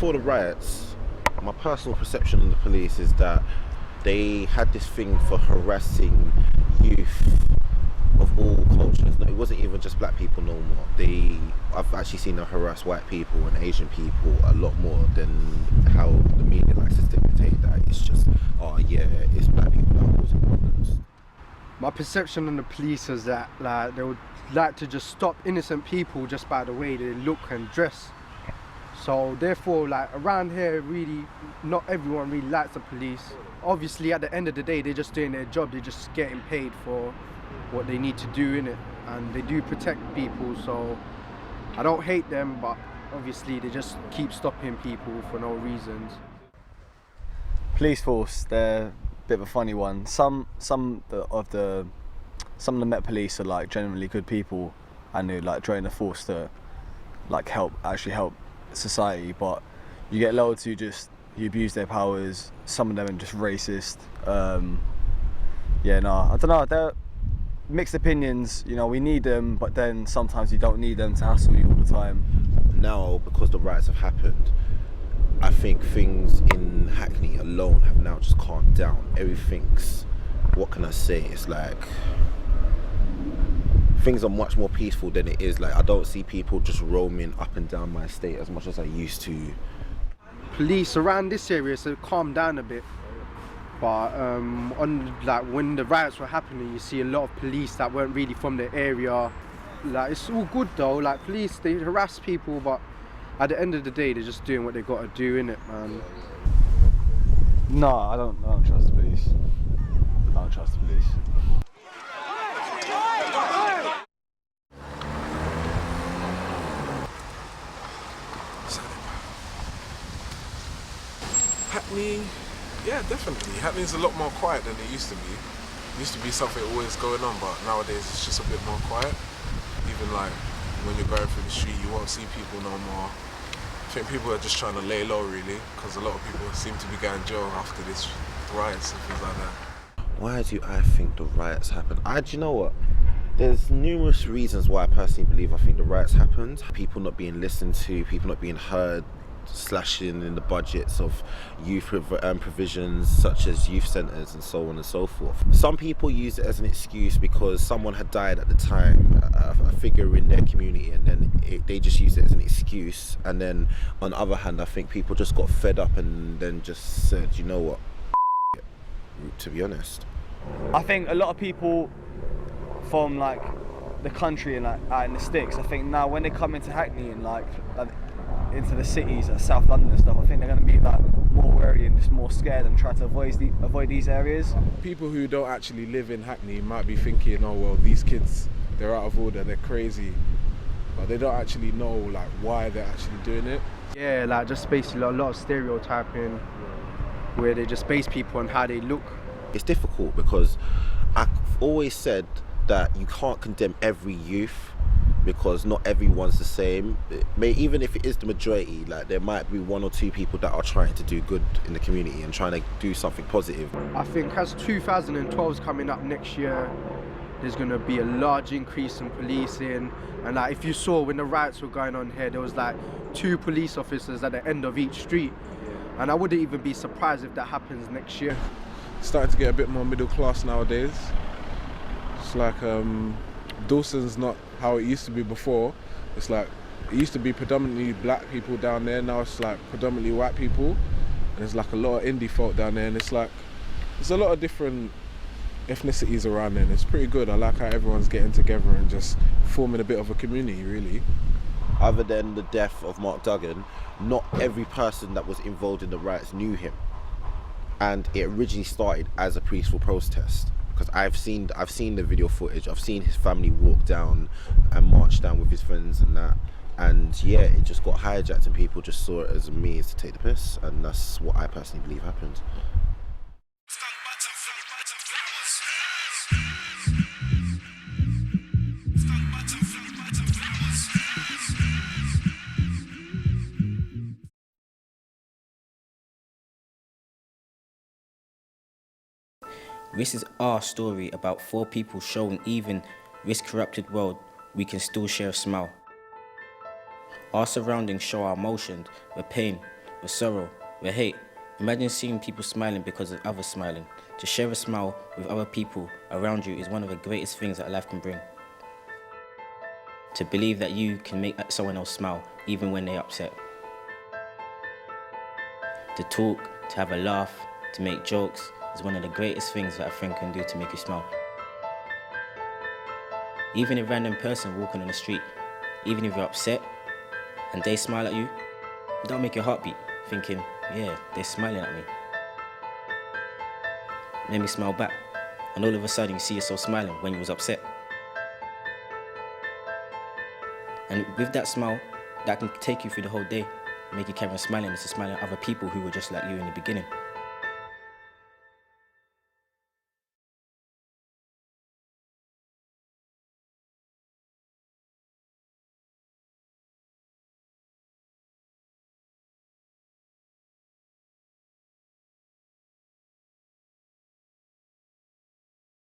before the riots, my personal perception of the police is that they had this thing for harassing youth of all cultures. No, it wasn't even just black people no more. I've actually seen them harass white people and Asian people a lot more than how the media likes to dictate that. It's just, oh yeah, it's black people that are causing problems. My perception on the police is that like they would like to just stop innocent people just by the way they look and dress. So therefore, like around here, really, not everyone really likes the police. Obviously, at the end of the day, they're just doing their job. They're just getting paid for what they need to do in it, and they do protect people. So I don't hate them, but obviously they just keep stopping people for no reasons. Police force, they're a bit of a funny one. Some of the Met Police are like genuinely good people, and they like join the force to like help society. But you get loads who just abuse their powers. Some of them are just racist. I don't know. They're mixed opinions. You know, we need them, but then sometimes you don't need them to hassle you all the time. Now, because the riots have happened, I think things in Hackney alone have now just calmed down. Everything's, what can I say? It's like things are much more peaceful than it is. Like, I don't see people just roaming up and down my estate as much as I used to. Police around this area so calmed down a bit, but on like when the riots were happening, you see a lot of police that weren't really from the area. Like, it's all good though. Like, police, they harass people, but at the end of the day, they're just doing what they got to do, innit, man. No, I don't trust the police. I don't trust the police. Hackney, yeah, definitely. Hackney's a lot more quiet than it used to be. It used to be something always going on, but nowadays it's just a bit more quiet. Even like when you're going through the street, you won't see people no more. I think people are just trying to lay low, really, because a lot of people seem to be going to jail after this riots and things like that. Why do I think the riots happened? Do you know what? There's numerous reasons why I personally believe I think the riots happened. People not being listened to, people not being heard, slashing in the budgets of youth provisions such as youth centres and so on and so forth. Some people use it as an excuse because someone had died at the time, a figure in their community, and then they just use it as an excuse. And then on the other hand, I think people just got fed up and then just said, you know what, to be honest. I think a lot of people from like the country and like in the sticks, I think now when they come into Hackney and like into the cities, like South London and stuff, I think they're going to be like more wary and just more scared and try to avoid these areas. People who don't actually live in Hackney might be thinking, oh well, these kids, they're out of order, they're crazy, but they don't actually know like why they're actually doing it. Yeah, like just basically a lot of stereotyping where they just base people on how they look. It's difficult because I've always said that you can't condemn every youth because not everyone's the same. Even if it is the majority, like there might be one or two people that are trying to do good in the community and trying to do something positive. I think as 2012 is coming up next year, there's going to be a large increase in policing. And like if you saw when the riots were going on here, there was like 2 police officers at the end of each street. And I wouldn't even be surprised if that happens next year. Starting to get a bit more middle class nowadays. It's like Dawson's not how it used to be before. It's like it used to be predominantly black people down there, now it's like predominantly white people, and there's like a lot of indie folk down there, and it's like there's a lot of different ethnicities around there, and it's pretty good. I like how everyone's getting together and just forming a bit of a community, really. Other than the death of Mark Duggan, not every person that was involved in the riots knew him, and it originally started as a peaceful protest. Because I've seen the video footage, I've seen his family walk down and march down with his friends and that, and yeah, it just got hijacked and people just saw it as a means to take the piss, and that's what I personally believe happened. This is our story about 4 people showing even this corrupted world we can still share a smile. Our surroundings show our emotions, the pain, with sorrow, with hate. Imagine seeing people smiling because of others smiling. To share a smile with other people around you is one of the greatest things that life can bring. To believe that you can make someone else smile even when they're upset. To talk, to have a laugh, to make jokes is one of the greatest things that a friend can do to make you smile. Even a random person walking on the street, even if you're upset and they smile at you, that'll make your heart beat, thinking, yeah, they're smiling at me. Let me smile back. And all of a sudden you see yourself smiling when you was upset. And with that smile, that can take you through the whole day, make you carry on smiling, and to smiling at other people who were just like you in the beginning.